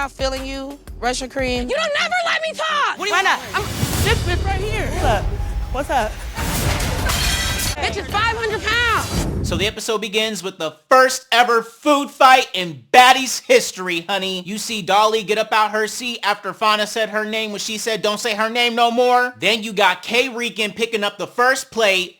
not feeling you, Russian Cream. You don't never let me talk! Why not? This bitch right here. What's up? Bitch is 500 pounds! So the episode begins with the first ever food fight in Baddies history, honey. You see Dolly get up out her seat after Fauna said her name when she said don't say her name no more. Then you got K-Rican picking up the first plate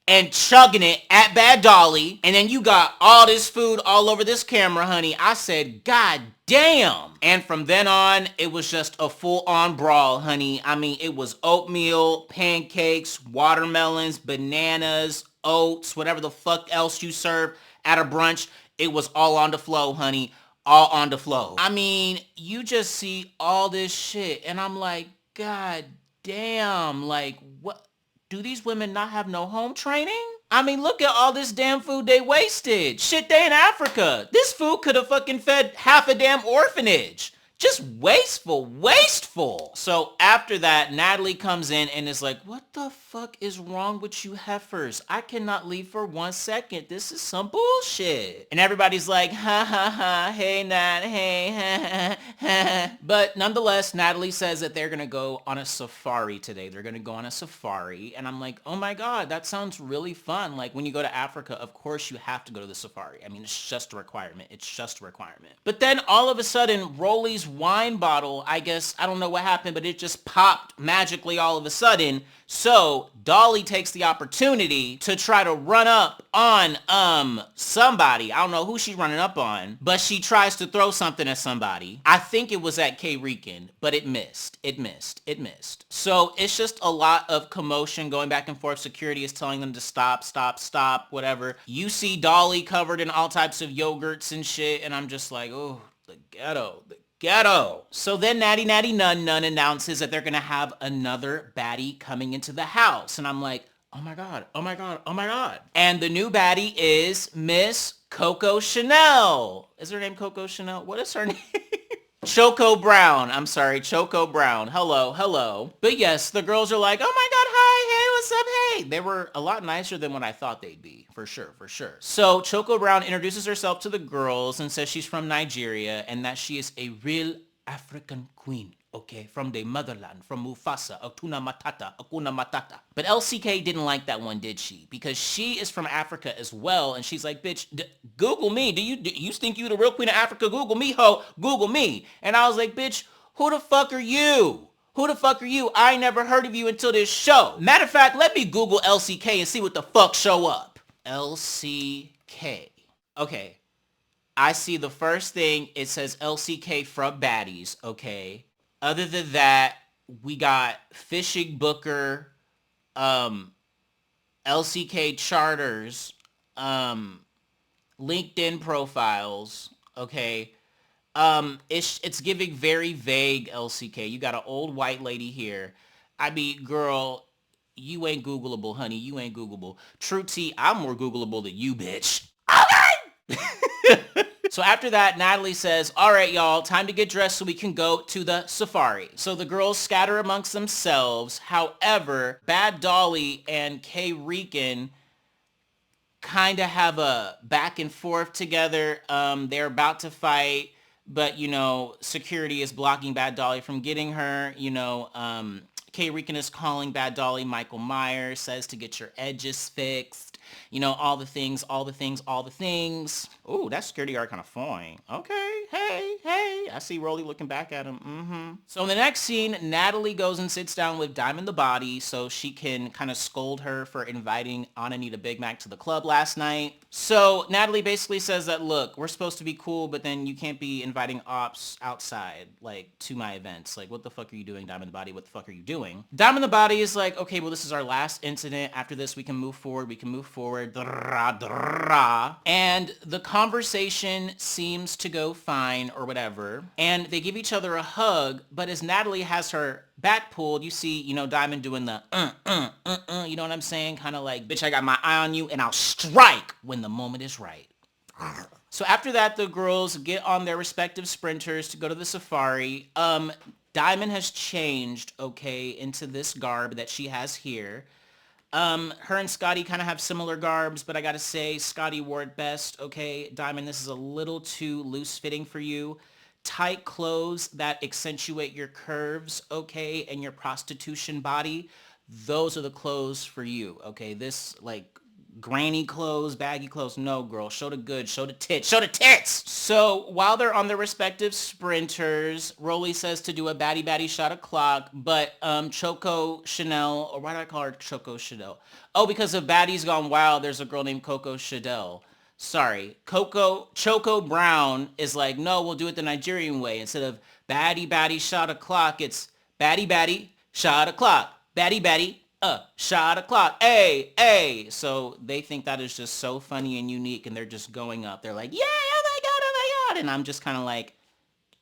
and chugging it at Bad Dolly. And then you got all this food all over this camera, honey. I said, God damn. And from then on, it was just a full-on brawl, honey. I mean, it was oatmeal, pancakes, watermelons, bananas, oats, whatever the fuck else you serve at a brunch. It was all on the flow, honey. All on the flow. I mean, you just see all this shit. And I'm like, God damn. Like, what? Do these women not have no home training? I mean, look at all this damn food they wasted. Shit, they in Africa. This food could have fucking fed half a damn orphanage. Just wasteful, wasteful. So after that, Natalie comes in and is like, what the fuck is wrong with you heifers? I cannot leave for 1 second. This is some bullshit. And everybody's like, ha ha ha, hey Nat, hey, ha ha ha. But nonetheless, Natalie says that they're gonna go on a safari today. They're gonna go on a safari. And I'm like, oh my God, that sounds really fun. Like when you go to Africa, of course you have to go to the safari. I mean, it's just a requirement. It's just a requirement. But then all of a sudden, Rollie's wine bottle, I guess, I don't know what happened, but it just popped magically all of a sudden. So Dolly takes the opportunity to try to run up on somebody. I don't know who she's running up on, but she tries to throw something at somebody. I think it was at K-Rican, but it missed. It missed. So it's just a lot of commotion going back and forth. Security is telling them to stop, whatever. You see Dolly covered in all types of yogurts and shit, and I'm just like, oh, the ghetto. So then Natty Nun announces that they're going to have another baddie coming into the house. And I'm like, oh my God. And the new baddie is Miss Coco Chanel. Is her name Coco Chanel? What is her name? Choco Brown. I'm sorry, Choco Brown. Hello. But yes, the girls are like, oh my God, hi, hey, what's up, hey. They were a lot nicer than what I thought they'd be, for sure. So Choco Brown introduces herself to the girls and says she's from Nigeria and that she is a real African queen. Okay, from the motherland, from Mufasa, Hakuna Matata. But LCK didn't like that one, did she? Because she is from Africa as well, and she's like, bitch, Google me. Do you think you the real queen of Africa? Google me, ho. Google me. And I was like, bitch, who the fuck are you? I ain't never heard of you until this show. Matter of fact, let me Google LCK and see what the fuck show up. LCK. Okay. I see the first thing, it says LCK from Baddies, okay. Other than that, we got Fishing Booker, LCK charters, LinkedIn profiles, okay. It's giving very vague LCK. You got an old white lady here. I mean, girl, you ain't Googleable, honey. You ain't Googleable. True T, I'm more Googleable than you, bitch. Okay! So after that, Natalie says, all right, y'all, time to get dressed so we can go to the safari. So the girls scatter amongst themselves. However, Bad Dolly and K-Rican kind of have a back and forth together. They're about to fight, but, you know, security is blocking Bad Dolly from getting her. You know, K-Rican is calling Bad Dolly Michael Myers, says to get your edges fixed. You know, all the things. Ooh, that security guard kind of fine. Okay, hey. I see Rollie looking back at him. So in the next scene, Natalie goes and sits down with Diamond the Body so she can kind of scold her for inviting Ananita Big Mac to the club last night. So Natalie basically says that, look, we're supposed to be cool, but then you can't be inviting ops outside, like, to my events. Like, what the fuck are you doing, Diamond the Body? What the fuck are you doing? Diamond the Body is like, okay, well, this is our last incident. After this, we can move forward. And the conversation seems to go fine or whatever. And they give each other a hug, but as Natalie has her back pulled, you see, you know, Diamond doing the you know what I'm saying? Kind of like, bitch, I got my eye on you and I'll strike when the moment is right. So after that, the girls get on their respective sprinters to go to the safari. Diamond has changed, okay, into this garb that she has here. Her and Scotty kind of have similar garbs, but I gotta say, Scotty wore it best, okay? Diamond, this is a little too loose-fitting for you. tight clothes that accentuate your curves, okay, and your prostitution body, those are the clothes for you, okay? This, like, granny clothes, baggy clothes, no, girl. Show the goods, show the tits, show the tits! So while they're on their respective sprinters, Rollie says to do a baddie shot o'clock, but Choco Chanel, or why do I call her Choco Chanel? Oh, because of Baddies Gone Wild, there's a girl named Coco Chanel. Sorry, Choco Brown is like, no, we'll do it the Nigerian way. Instead of baddie shot o'clock, it's baddie shot o'clock, baddie shot o'clock, ay. So they think that is just so funny and unique, and they're just going up. They're like, yay, oh my God. And I'm just kind of like,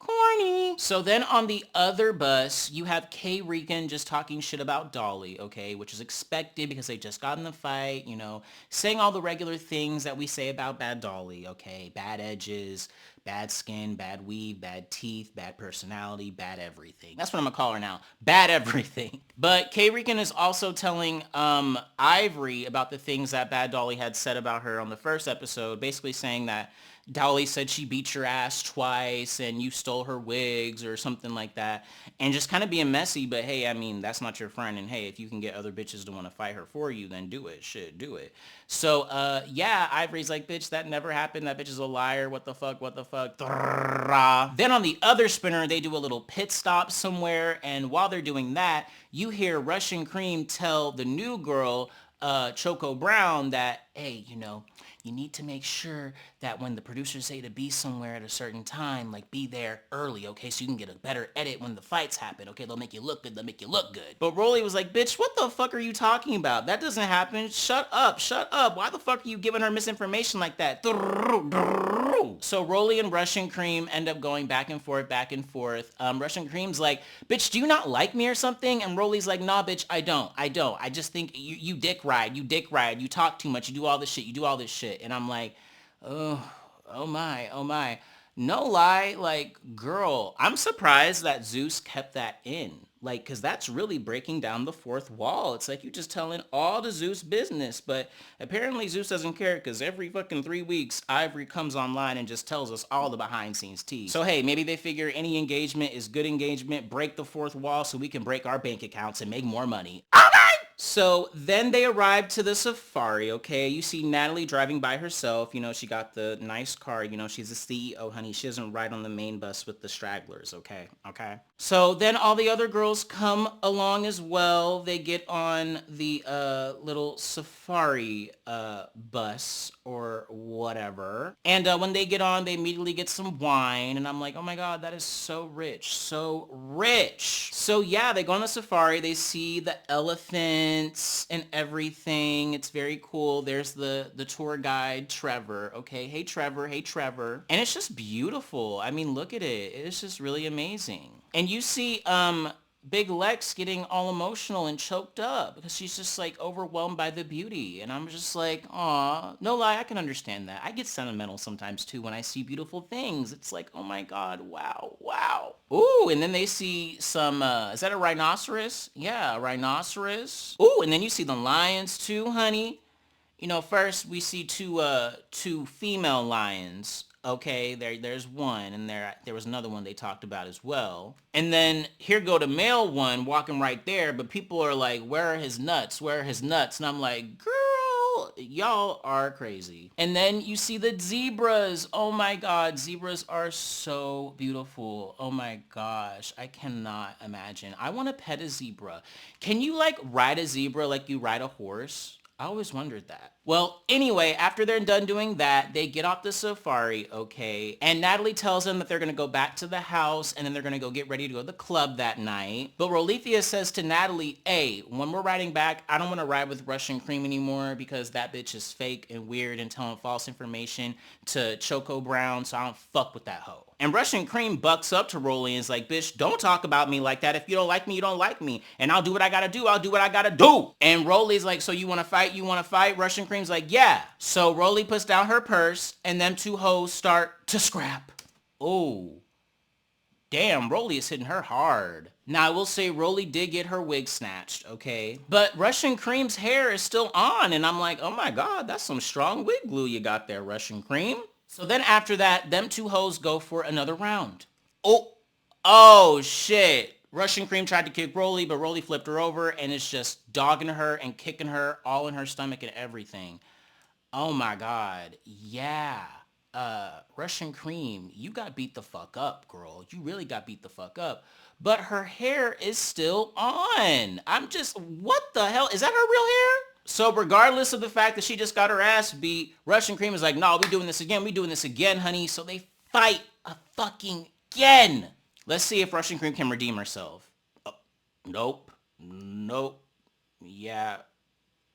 corny. So then on the other bus, you have K. Rican just talking shit about Dolly, okay, which is expected because they just got in the fight, you know, saying all the regular things that we say about bad Dolly, okay, bad edges, bad skin, bad weave, bad teeth, bad personality, bad everything. That's what I'm gonna call her now, bad everything. But K. Rican is also telling Ivory about the things that bad Dolly had said about her on the first episode, basically saying that Dolly said she beat your ass twice and you stole her wigs or something like that, and just kind of being messy. But hey, I mean, that's not your friend, and hey, if you can get other bitches to want to fight her for you, then do it. Shit, do it. So yeah, Ivory's like, bitch, that never happened. That bitch is a liar. What the fuck? Then on the other spinner, they do a little pit stop somewhere, and while they're doing that, you hear Russian Cream tell the new girl, Choco Brown, that, hey, you know, you need to make sure that when the producers say to be somewhere at a certain time, like, be there early, okay? So you can get a better edit when the fights happen, okay? They'll make you look good. But Rollie was like, bitch, what the fuck are you talking about? That doesn't happen. Shut up. Why the fuck are you giving her misinformation like that? So Rollie and Russian Cream end up going back and forth. Russian Cream's like, bitch, do you not like me or something? And Rollie's like, nah, bitch, I don't. I just think you dick ride. You talk too much. You do all this shit. And I'm like, oh my. No lie, like, girl, I'm surprised that Zeus kept that in. Like, because that's really breaking down the fourth wall. It's like you just telling all the Zeus business. But apparently Zeus doesn't care, because every fucking 3 weeks, Ivory comes online and just tells us all the behind-scenes tea. So hey, maybe they figure any engagement is good engagement. Break the fourth wall so we can break our bank accounts and make more money. So then they arrive to the safari, okay? You see Natalie driving by herself. You know, she got the nice car. You know, she's a CEO, honey. She doesn't ride on the main bus with the stragglers, okay? So then all the other girls come along as well. They get on the little safari bus or whatever. And when they get on, they immediately get some wine. And I'm like, oh my God, that is so rich. So yeah, they go on the safari. They see the elephants and everything. It's very cool. There's the tour guide, Trevor. Okay, hey Trevor. And it's just beautiful. I mean, look at it. It's just really amazing. And you see Big Lex getting all emotional and choked up because she's just like overwhelmed by the beauty. And I'm just like, aw, no lie, I can understand that. I get sentimental sometimes too when I see beautiful things. It's like, oh my God, wow. Ooh, and then they see some, is that a rhinoceros? Yeah, a rhinoceros. Ooh, and then you see the lions too, honey. You know, first we see two female lions. Okay, there's one, and there was another one they talked about as well. And then here go the male one walking right there, but people are like, where are his nuts? And I'm like, girl, y'all are crazy. And then you see the zebras. Oh my God, zebras are so beautiful. Oh my gosh, I cannot imagine. I want to pet a zebra. Can you like ride a zebra like you ride a horse? I always wondered that. Well, anyway, after they're done doing that, they get off the safari, okay? And Natalie tells them that they're going to go back to the house and then they're going to go get ready to go to the club that night. But Rolithia says to Natalie, hey, when we're riding back, I don't want to ride with Russian Cream anymore because that bitch is fake and weird and telling false information to Choco Brown, so I don't fuck with that hoe. And Russian Cream bucks up to Rollie and is like, bitch, don't talk about me like that. If you don't like me, you don't like me. And I'll do what I gotta do. And Rollie's like, so you want to fight? Russian Cream's like, yeah. So Rollie puts down her purse and them two hoes start to scrap. Oh, damn, Rollie is hitting her hard. Now, I will say Rollie did get her wig snatched, okay? But Russian Cream's hair is still on. And I'm like, oh my God, that's some strong wig glue you got there, Russian Cream. So then after that, them two hoes go for another round. Oh, shit. Russian Cream tried to kick Rollie, but Rollie flipped her over, and it's just dogging her and kicking her all in her stomach and everything. Oh, my God. Yeah. Russian Cream, you got beat the fuck up, girl. You really got beat the fuck up. But her hair is still on. I'm just, what the hell? Is that her real hair? So regardless of the fact that she just got her ass beat, Russian Cream is like, no, we doing this again. We doing this again, honey. So they fight a fucking again. Let's see if Russian Cream can redeem herself. Oh, nope. Nope. Yeah.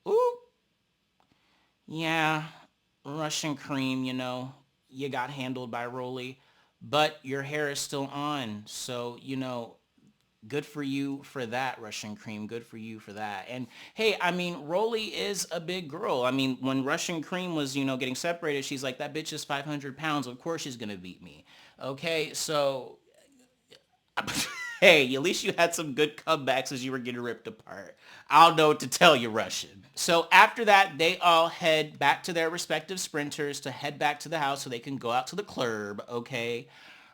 Ooh. Yeah. Russian Cream, you know, you got handled by Rollie, but your hair is still on. So, you know, good for you for that, Russian Cream. Good for you for that. And hey, I mean, Rollie is a big girl. I mean, when Russian Cream was, you know, getting separated, she's like, that bitch is 500 pounds. Of course she's going to beat me. Okay, so, hey, at least you had some good comebacks as you were getting ripped apart. I don't know what to tell you, Russian. So after that, they all head back to their respective sprinters to head back to the house so they can go out to the club, okay?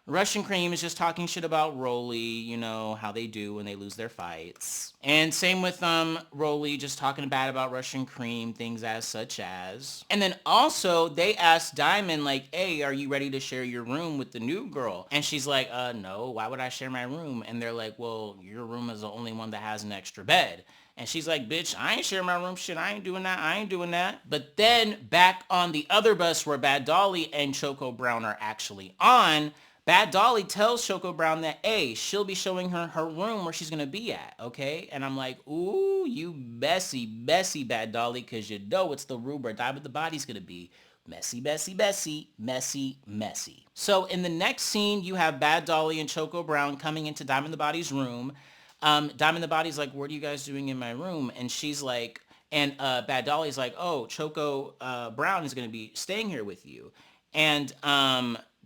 Russian Cream is just talking shit about Rollie, you know, how they do when they lose their fights. And same with Rollie just talking bad about Russian Cream, things as such as. And then also they asked Diamond like, hey, are you ready to share your room with the new girl? And she's like, no, why would I share my room? And they're like, well, your room is the only one that has an extra bed. And she's like, bitch, I ain't sharing my room. Shit, I ain't doing that. I ain't doing that. But then back on the other bus where Bad Dolly and Choco Brown are actually on, Bad Dolly tells Choco Brown that, hey, she'll be showing her her room where she's going to be at, okay? And I'm like, ooh, you messy, messy Bad Dolly, because you know it's the room where Diamond the Body's going to be. Messy, messy, messy, messy, messy. So in the next scene, you have Bad Dolly and Choco Brown coming into Diamond the Body's room. Diamond the Body's like, what are you guys doing in my room? And she's like, and Bad Dolly's like, oh, Choco Brown is going to be staying here with you. And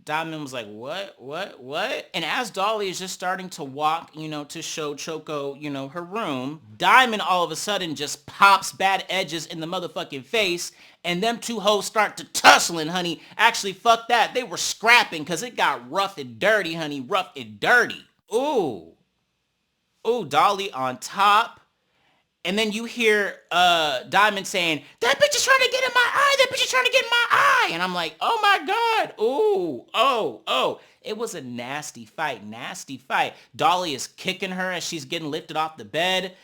Diamond was like, what? And as Dolly is just starting to walk, you know, to show Choco, you know, her room, Diamond all of a sudden just pops Bad Edges in the motherfucking face, and them two hoes start to tussling, honey. Actually, fuck that. They were scrapping because it got rough and dirty, honey. Rough and dirty. Ooh, Dolly on top. And then you hear Diamond saying, that bitch is trying to get in my eye. That bitch is trying to get in my eye. And I'm like, oh my God. Ooh, oh. It was a nasty fight. Dolly is kicking her as she's getting lifted off the bed.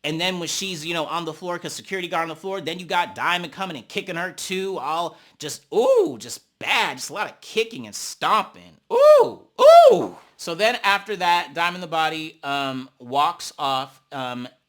And then when she's, you know, on the floor because security guard on the floor, then you got Diamond coming and kicking her too. All just, just bad. Just a lot of kicking and stomping. Ooh. So then after that, Diamond the Body walks off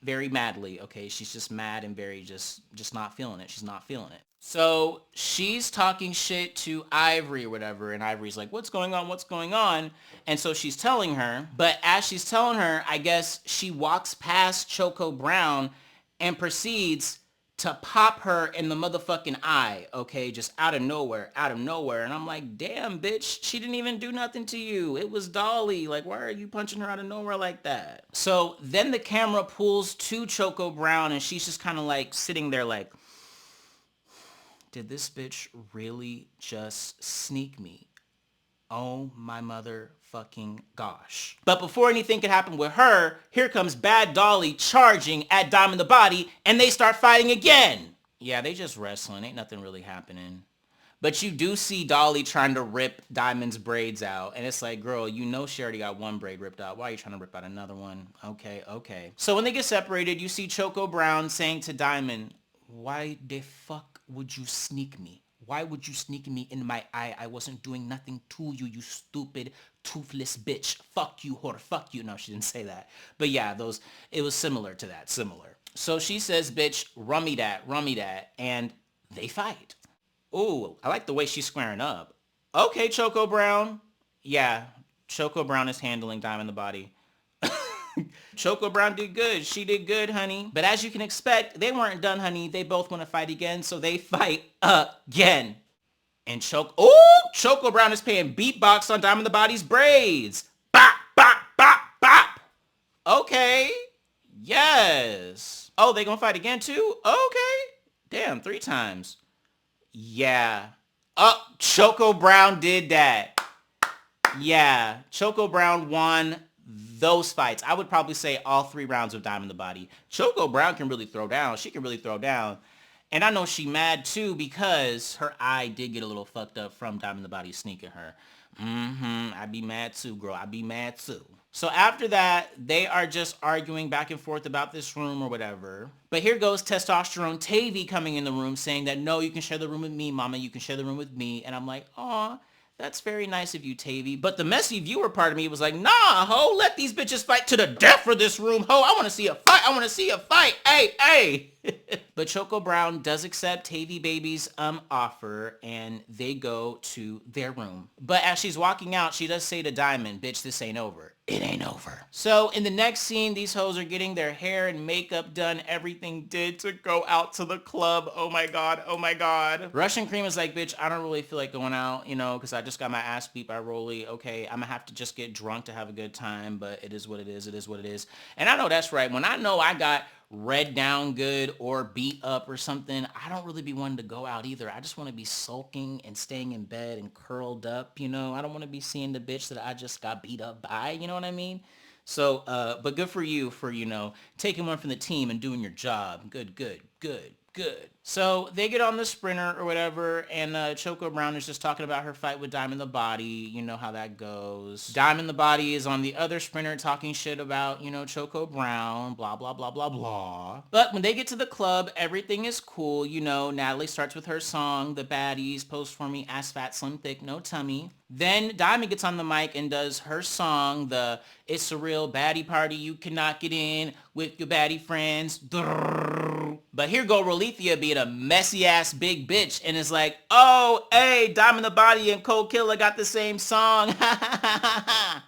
very madly. Okay, she's just mad and very just not feeling it. She's not feeling it. So she's talking shit to Ivory or whatever, and Ivory's like, what's going on? And so she's telling her, but as she's telling her, I guess she walks past Choco Brown and proceeds to pop her in the motherfucking eye, okay, just out of nowhere. And I'm like, damn, bitch, she didn't even do nothing to you. It was Dolly. Like, why are you punching her out of nowhere like that? So then the camera pulls to Choco Brown, and she's just kind of like sitting there like, did this bitch really just sneak me? Oh my motherfucking gosh. But before anything could happen with her, here comes Bad Dolly charging at Diamond the Body, and they start fighting again. Yeah, they just wrestling. Ain't nothing really happening. But you do see Dolly trying to rip Diamond's braids out. And it's like, girl, you know she already got one braid ripped out. Why are you trying to rip out another one? Okay. So when they get separated, you see Choco Brown saying to Diamond, why the fuck would you sneak me? Why would you sneak me in my eye? I wasn't doing nothing to you, you stupid, toothless bitch. Fuck you, whore. Fuck you. No, she didn't say that. But yeah, it was similar to that. So she says, bitch, rummy that. And they fight. Ooh, I like the way she's squaring up. Okay, Choco Brown. Yeah, Choco Brown is handling Diamond the Body. Choco Brown did good. She did good, honey. But as you can expect, they weren't done, honey. They both want to fight again, so they fight again. And Choco Brown is playing beatbox on Diamond the Body's braids. Bop, bop, bop, bop. Okay. Yes. Oh, they gonna fight again too? Okay. Damn, 3 times. Yeah. Choco Brown did that. Yeah, Choco Brown won those fights. I would probably say all 3 rounds of Diamond the Body. Choco Brown can really throw down. She can really throw down. And I know she mad too because her eye did get a little fucked up from Diamond the Body sneaking her. I'd be mad too, girl. I'd be mad too. So after that, they are just arguing back and forth about this room or whatever. But here goes Testosterone Tavy coming in the room saying that, no, you can share the room with me, mama. You can share the room with me. And I'm like, aw, that's very nice of you, Tavy. But the messy viewer part of me was like, nah, ho, let these bitches fight to the death for this room, ho. I want to see a fight. I want to see a fight. Hey, hey. But Choco Brown does accept Tavy Baby's offer, and they go to their room. But as she's walking out, she does say to Diamond, bitch, this ain't over. It ain't over. So in the next scene, these hoes are getting their hair and makeup done, everything did to go out to the club. Oh my God, oh my God. Russian Cream is like, bitch, I don't really feel like going out, you know, because I just got my ass beat by Rollie. Okay, I'm gonna have to just get drunk to have a good time, but it is what it is. It is what it is. And I know that's right. When I know I got read down good or beat up or something, I don't really be wanting to go out either. I just want to be sulking and staying in bed and curled up, you know. I don't want to be seeing the bitch that I just got beat up by, you know what I mean? So, but good for you for, you know, taking one from the team and doing your job. Good, good, good, good. So they get on the sprinter or whatever, and Choco Brown is just talking about her fight with Diamond the Body. You know how that goes. Diamond the Body is on the other sprinter talking shit about, you know, Choco Brown, blah, blah, blah, blah, blah. But when they get to the club, everything is cool. You know, Natalie starts with her song, The Baddies, Post For Me, Ass Fat, Slim Thick, No Tummy. Then Diamond gets on the mic and does her song, the It's a Real Baddie Party, You Cannot Get In With Your Baddie Friends. But here go Rolithia being a messy ass big bitch and is like, oh, hey, Diamond the Body and Cold Killer got the same song.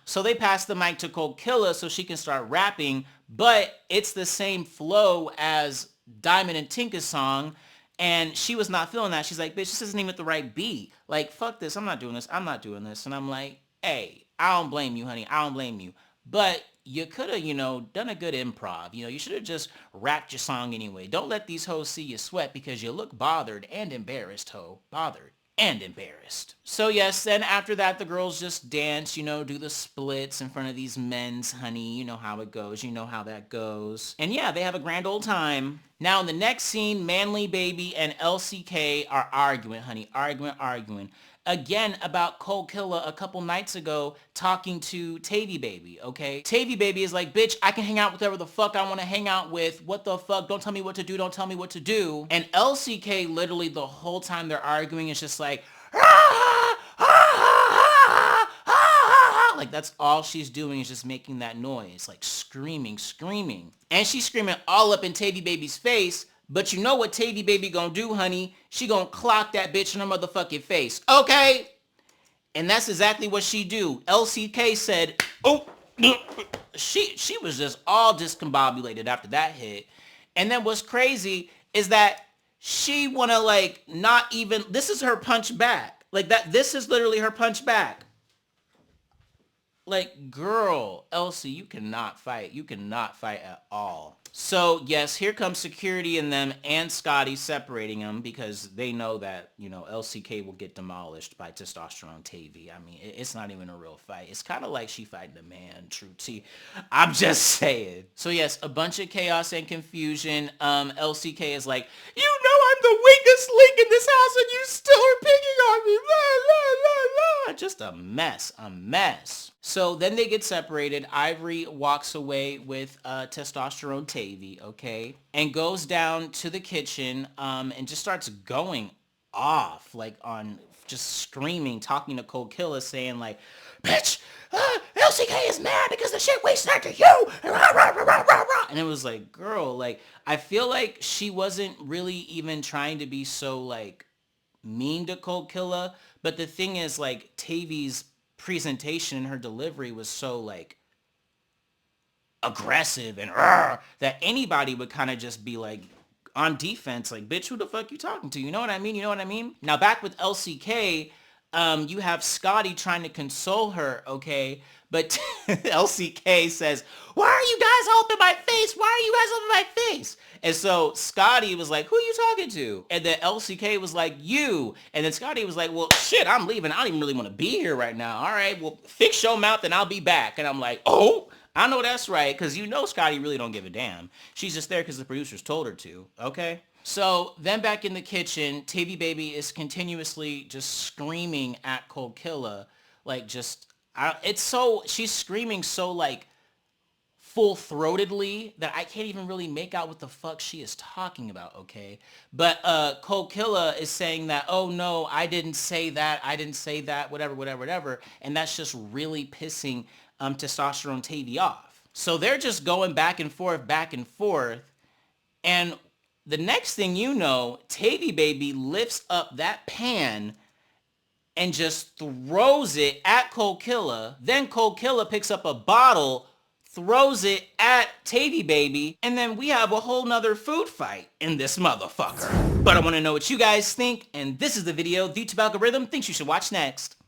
So they pass the mic to Cold Killer so she can start rapping, but it's the same flow as Diamond and Tinka's song. And she was not feeling that. She's like, bitch, this isn't even the right beat. Like, fuck this. I'm not doing this. I'm not doing this. And I'm like, hey, I don't blame you, honey. I don't blame you. But you could have, you know, done a good improv. You know, you should have just rapped your song anyway. Don't let these hoes see you sweat because you look bothered and embarrassed, ho. Bothered and embarrassed. So yes, then after that, the girls just dance, you know, do the splits in front of these men's, honey. You know how it goes. You know how that goes. And yeah, they have a grand old time. Now in the next scene, Manly Baby and LCK are arguing, honey. Arguing. Again, about Cold Killer a couple nights ago talking to Tavy Baby, okay? Tavy Baby is like, bitch, I can hang out with whoever the fuck I want to hang out with. What the fuck? Don't tell me what to do. Don't tell me what to do. And LCK literally the whole time they're arguing is just like, like that's all she's doing is just making that noise, like screaming. And she's screaming all up in Tavy Baby's face. But you know what Tavy Baby gonna do, honey? She gonna clock that bitch in her motherfucking face, okay? And that's exactly what she do. LCK said, oh, she was just all discombobulated after that hit. And then what's crazy is that she wanna like not even, this is her punch back. Like that, this is literally her punch back. Like, girl, Elsie, you cannot fight. You cannot fight at all. So, yes, here comes security and them and Scotty separating them because they know that, you know, LCK will get demolished by Testosterone Tavy. I mean, it's not even a real fight. It's kind of like she fighting a man, true T. I'm just saying. So, yes, a bunch of chaos and confusion. LCK is like, you know I'm the weakest link in this house and you still are picking on me. La, la, la, la. Just a mess. So then they get separated. Ivory walks away with Testosterone Tavy, okay? And goes down to the kitchen and just starts going off, like on just screaming, talking to Cold Killer, saying like, bitch, LCK is mad because the shit we sent to you. And it was like, girl, like, I feel like she wasn't really even trying to be so like mean to Cold Killer. But the thing is, like, Tavy's presentation and her delivery was so like aggressive and that anybody would kind of just be like on defense, like, bitch, who the fuck you talking to? You know what I mean? Now back with LCK, you have Scotty trying to console her, okay? But LCK says, why are you guys all up in my face? Why are you guys all up in my face? And so Scotty was like, who are you talking to? And then LCK was like, you. And then Scotty was like, well, shit, I'm leaving. I don't even really want to be here right now. All right, well, fix your mouth and I'll be back. And I'm like, oh, I know that's right. Because you know Scotty really don't give a damn. She's just there because the producers told her to, okay? So then back in the kitchen, TV Baby is continuously just screaming at Cold Killer. Like just, she's screaming so like full-throatedly that I can't even really make out what the fuck she is talking about, okay? But Cold Killer is saying that, oh no, I didn't say that, whatever. And that's just really pissing Testosterone TV off. So they're just going back and forth. And the next thing you know, Tavy Baby lifts up that pan and just throws it at Cold Killer. Then Cold Killer picks up a bottle, throws it at Tavy Baby, and then we have a whole nother food fight in this motherfucker. But I want to know what you guys think, and this is the video the YouTube algorithm thinks you should watch next.